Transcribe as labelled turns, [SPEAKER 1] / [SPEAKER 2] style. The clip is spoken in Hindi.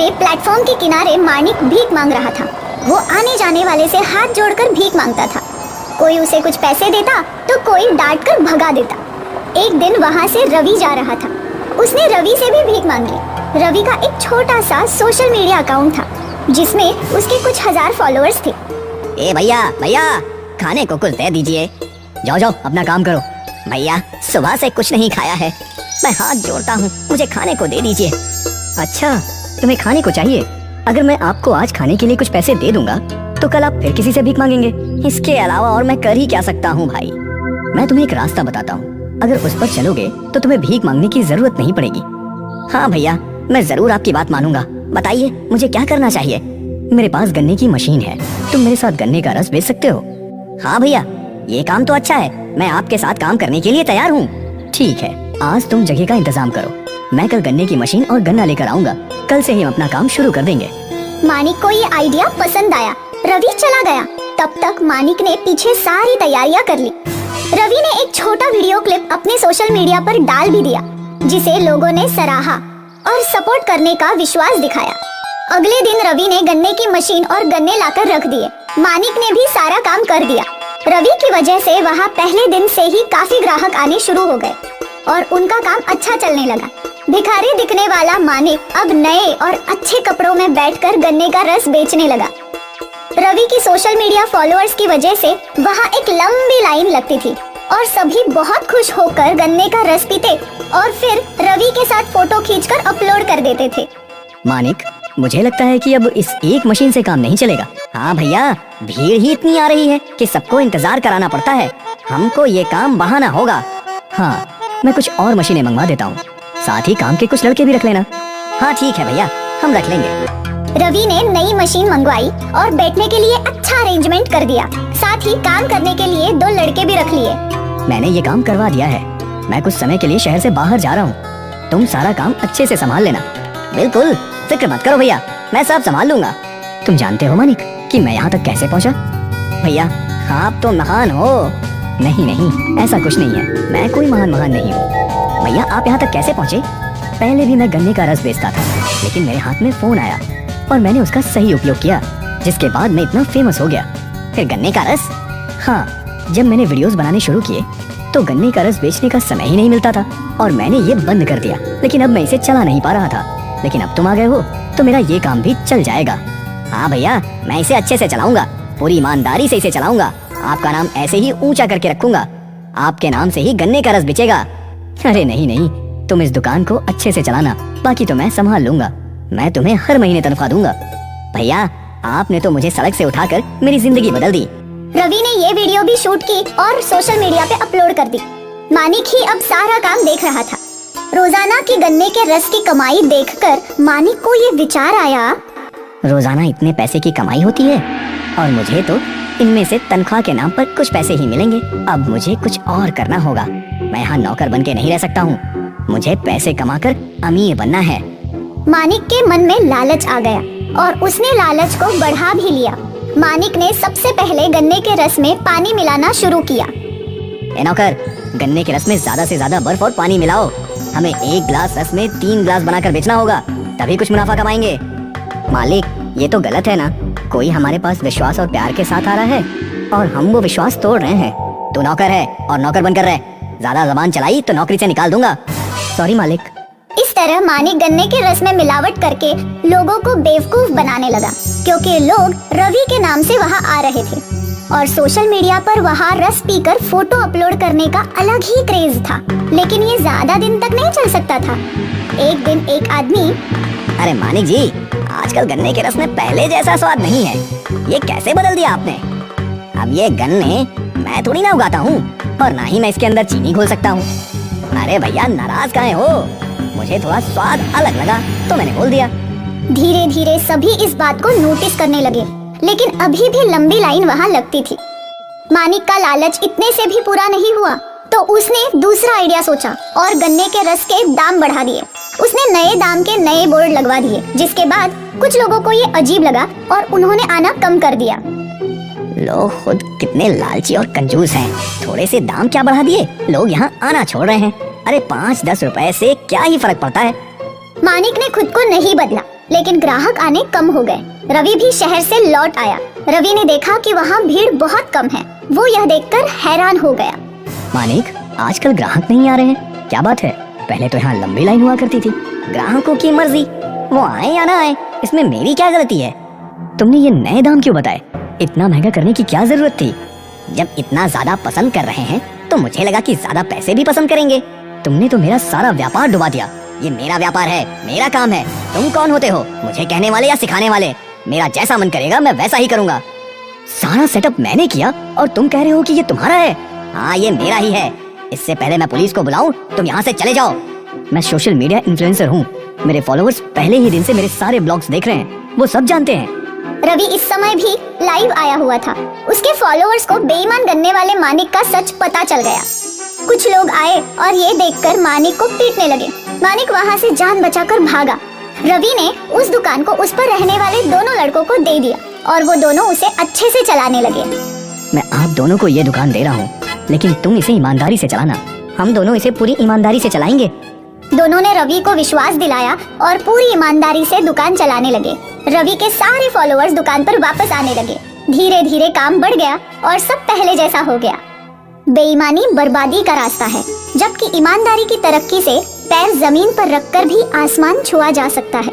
[SPEAKER 1] में प्लेटफॉर्म के किनारे मानिक भीख मांग रहा था। वो आने जाने वाले से हाथ जोड़कर भीख मांगता था। कोई उसे कुछ पैसे देता तो कोई डांट कर भगा देता। एक दिन वहाँ से रवि जा रहा था। उसने रवि से भी भीख मांगी। रवि का एक छोटा सा सोशल मीडिया अकाउंट था जिसमें उसके कुछ हजार फॉलोअर्स थे।
[SPEAKER 2] ए भैया भैया, खाने को कुछ दे दीजिए। जाओ जाओ अपना काम करो। भैया सुबह से कुछ नहीं खाया है, मैं हाथ जोड़ता हूँ, मुझे खाने को दे दीजिए। अच्छा, तुम्हें खाने को चाहिए? अगर मैं आपको आज खाने के लिए कुछ पैसे दे दूंगा तो कल आप फिर किसी से भीख मांगेंगे। इसके अलावा और मैं कर ही क्या सकता हूँ भाई। मैं तुम्हें एक रास्ता बताता हूँ, अगर उस पर चलोगे तो तुम्हें भीख मांगने की जरूरत नहीं पड़ेगी। हाँ भैया, मैं जरूर आपकी बात मानूंगा। बताइए मुझे क्या करना चाहिए? मेरे पास गन्ने की मशीन है, तुम मेरे साथ गन्ने का रस बेच सकते हो। हाँ भैया, ये काम तो अच्छा है, मैं आपके साथ काम करने के लिए तैयार हूँ। ठीक है, आज तुम जगह का इंतजाम करो, मैं कल गन्ने की मशीन और गन्ना लेकर आऊंगा। कल से ही हम अपना काम शुरू कर देंगे।
[SPEAKER 1] मानिक को ये आइडिया पसंद आया। रवि चला गया। तब तक मानिक ने पीछे सारी तैयारियां कर ली। रवि ने एक छोटा वीडियो क्लिप अपने सोशल मीडिया पर डाल भी दिया, जिसे लोगों ने सराहा और सपोर्ट करने का विश्वास दिखाया। अगले दिन रवि ने गन्ने की मशीन और गन्ने लाकर रख दिए। मानिक ने भी सारा काम कर दिया। रवि की वजह से वहाँ पहले दिन से ही काफी ग्राहक आने शुरू हो गए और उनका काम अच्छा चलने लगा। भिखारी दिखने वाला मानिक अब नए और अच्छे कपड़ों में बैठकर गन्ने का रस बेचने लगा। रवि की सोशल मीडिया फॉलोअर्स की वजह से वहाँ एक लंबी लाइन लगती थी और सभी बहुत खुश होकर गन्ने का रस पीते और फिर रवि के साथ फोटो खींचकर अपलोड कर देते थे।
[SPEAKER 2] मानिक, मुझे लगता है कि अब इस एक मशीन से काम नहीं चलेगा। हाँ भैया, भीड़ ही इतनी आ रही है कि सबको इंतजार कराना पड़ता है। हमको ये काम बढ़ाना होगा। हाँ, मैं कुछ और मशीनें मंगवा देता हूँ, साथ ही काम के कुछ लड़के भी रख लेना। हाँ ठीक है भैया, हम रख लेंगे।
[SPEAKER 1] रवि ने नई मशीन मंगवाई और बैठने के लिए अच्छा अरेंजमेंट कर दिया। साथ ही काम करने के लिए 2 लड़के भी रख लिए।
[SPEAKER 2] मैंने ये काम करवा दिया है। मैं कुछ समय के लिए शहर से बाहर जा रहा हूँ, तुम सारा काम अच्छे से संभाल लेना। बिल्कुल, फिक्र मत करो भैया, मैं सब संभाल लूंगा। तुम जानते हो मानिक कि मैं यहाँ तक कैसे पहुँचा? भैया आप तो महान हो। नहीं नहीं, ऐसा कुछ नहीं है, मैं कोई महान नहीं हूँ। भैया आप यहाँ तक कैसे पहुँचे? पहले भी मैं गन्ने का रस बेचता था, लेकिन मेरे हाथ में फोन आया और मैंने उसका सही उपयोग किया, जिसके बाद मैं इतना फेमस हो गया। फिर गन्ने का रस? हाँ, जब मैंने वीडियोस बनाने शुरू किए तो गन्ने का रस बेचने का समय ही नहीं मिलता था और मैंने ये बंद कर दिया। लेकिन अब मैं इसे चला नहीं पा रहा था, लेकिन अब तुम आ गए हो तो मेरा ये काम भी चल जाएगा। हाँ भैया, मैं इसे अच्छे से चलाऊंगा, पूरी ईमानदारी से इसे चलाऊंगा। आपका नाम ऐसे ही ऊंचा करके रखूंगा, आपके नाम से ही गन्ने का रस बिचेगा। अरे नहीं नहीं, तुम इस दुकान को अच्छे से चलाना, बाकी तो मैं संभाल लूंगा। मैं तुम्हें हर महीने तनख्वाह दूंगा। भैया आपने तो मुझे सड़क से उठाकर मेरी जिंदगी बदल दी।
[SPEAKER 1] रवि ने ये वीडियो भी शूट की और सोशल मीडिया पे अपलोड कर दी। मानिक ही अब सारा काम देख रहा था। रोजाना की गन्ने के रस की कमाई देखकर मानिक को ये विचार आया,
[SPEAKER 2] रोजाना इतने पैसे की कमाई होती है और मुझे तो इनमें से तनख्वाह के नाम पर कुछ पैसे ही मिलेंगे। अब मुझे कुछ और करना होगा। मैं यहाँ नौकर बन के नहीं रह सकता हूँ, मुझे पैसे कमाकर अमीर बनना है।
[SPEAKER 1] मानिक के मन में लालच आ गया और उसने लालच को बढ़ा भी लिया। मानिक ने सबसे पहले गन्ने के रस में पानी मिलाना शुरू किया।
[SPEAKER 2] ए नौकर, गन्ने के रस में ज्यादा से ज्यादा बर्फ और पानी मिलाओ। हमें 1 गिलास रस में 3 गिलास बनाकर बेचना होगा, तभी कुछ मुनाफा कमाएंगे। मालिक ये तो गलत है ना, कोई हमारे पास विश्वास और प्यार के साथ आ रहा है और हम वो विश्वास तोड़ रहे हैं। तू नौकर है और नौकर बनकर रहे, ज्यादा जबान चलाई तो नौकरी से निकाल दूंगा। सॉरी मालिक।
[SPEAKER 1] इस तरह मानिक गन्ने के रस में मिलावट करके लोगों को बेवकूफ बनाने लगा, क्योंकि लोग रवि के नाम से वहाँ आ रहे थे और सोशल मीडिया पर वहाँ रस पीकर फोटो अपलोड करने का अलग ही क्रेज था। लेकिन ये ज्यादा दिन तक नहीं चल सकता था। एक दिन एक आदमी,
[SPEAKER 2] अरे मानिक जी, आजकल गन्ने के रस में पहले जैसा स्वाद नहीं है, ये कैसे बदल दिया आपने? अब ये गन्ने मैं थोड़ी ना उगाता हूँ और ना ही मैं इसके अंदर चीनी घोल सकता हूँ। अरे भैया नाराज काहे हो? मुझे थोड़ा स्वाद अलग लगा तो मैंने बोल दिया।
[SPEAKER 1] धीरे धीरे सभी इस बात को नोटिस करने लगे, लेकिन अभी भी लंबी लाइन वहाँ लगती थी। मानिक का लालच इतने से भी पूरा नहीं हुआ तो उसने दूसरा आइडिया सोचा और गन्ने के रस के दाम बढ़ा दिए। उसने नए दाम के नए बोर्ड लगवा दिए, जिसके बाद कुछ लोगों को ये अजीब लगा और उन्होंने आना कम कर दिया।
[SPEAKER 2] लोग खुद कितने लालची और कंजूस हैं, थोड़े से दाम क्या बढ़ा दिए, लोग यहाँ आना छोड़ रहे हैं। अरे 5-10 रुपए से क्या ही फर्क पड़ता है।
[SPEAKER 1] मानिक ने खुद को नहीं बदला, लेकिन ग्राहक आने कम हो गए। रवि भी शहर से लौट आया। रवि ने देखा कि वहाँ भीड़ बहुत कम है। वो यह देखकर हैरान हो गया।
[SPEAKER 2] मानिक, आजकल ग्राहक नहीं आ रहे हैं, क्या बात है? पहले तो यहाँ लंबी लाइन हुआ करती थी। ग्राहकों की मर्जी, वो आए या ना आए, इसमें मेरी क्या गलती है? तुमने ये नए दाम क्यों बताए? इतना महंगा करने की क्या जरूरत थी? जब इतना ज्यादा पसंद कर रहे हैं तो मुझे लगा कि ज्यादा पैसे भी पसंद करेंगे। तुमने तो मेरा सारा व्यापार डुबा दिया। ये मेरा व्यापार है, मेरा काम है। तुम कौन होते हो मुझे कहने वाले या सिखाने वाले? मेरा जैसा मन करेगा मैं वैसा ही करूंगा। सारा सेटअप मैंने किया और तुम कह रहे हो कि ये तुम्हारा है? हाँ, ये मेरा ही है। इससे पहले मैं पुलिस को बुलाऊं, तुम यहाँ से चले जाओ। मैं सोशल मीडिया इन्फ्लुएंसर हूँ। मेरे फॉलोअर्स पहले ही दिन से मेरे सारे ब्लॉग्स देख रहे हैं, वो सब जानते हैं।
[SPEAKER 1] रवि इस समय भी लाइव आया हुआ था। उसके फॉलोअर्स को बेईमान गन्ने वाले मानिक का सच पता चल गया। कुछ लोग आए और ये देखकर मानिक को पीटने लगे। मानिक वहाँ से जान बचाकर भागा। रवि ने उस दुकान को उस पर रहने वाले दोनों लड़कों को दे दिया और वो दोनों उसे अच्छे से चलाने लगे।
[SPEAKER 2] मैं आप दोनों को ये दुकान दे रहा हूँ, लेकिन तुम इसे ईमानदारी से चलाना। हम दोनों इसे पूरी ईमानदारी से चलाएंगे।
[SPEAKER 1] दोनों ने रवि को विश्वास दिलाया और पूरी ईमानदारी से दुकान चलाने लगे। रवि के सारे फॉलोअर्स दुकान पर वापस आने लगे। धीरे धीरे काम बढ़ गया और सब पहले जैसा हो गया। बेईमानी बर्बादी का रास्ता है, जबकि ईमानदारी की तरक्की से पैर जमीन पर रखकर भी आसमान छुआ जा सकता है।